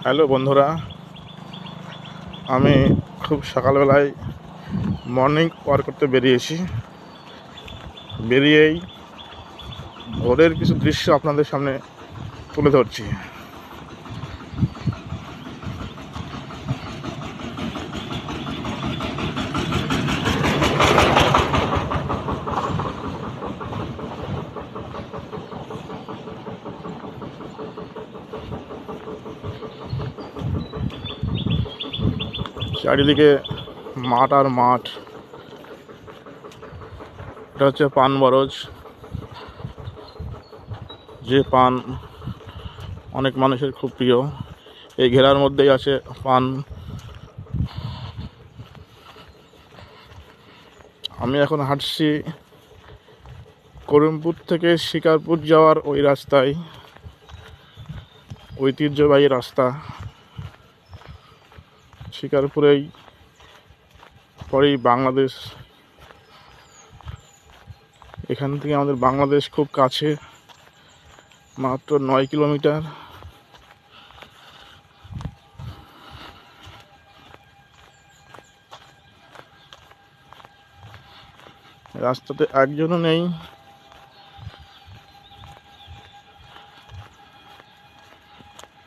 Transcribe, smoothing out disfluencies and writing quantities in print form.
Hello বন্ধুরা, আমি খুব সকালবেলায় মর্নিং ওয়াক করতে বেরিয়েই ভোরের কিছু দৃশ্য আপনাদের সামনে তুলে ধরছি। চারিদিকে মাঠ আর মাঠ। এটা হচ্ছে পান বরজ, যে পান অনেক মানুষের খুব প্রিয়। এই ঘেরার মধ্যেই আছে পান। আমি এখন হাঁটছি করিমপুর থেকে শিকারপুর যাওয়ার ওই রাস্তায়, ঐতিহ্যবাহী রাস্তা। শিকারপুরেই পরেই বাংলাদেশ। এখান থেকে আমাদের বাংলাদেশ খুব কাছে, মাত্র 9 কিলোমিটার। রাস্তাতে একজনও নেই।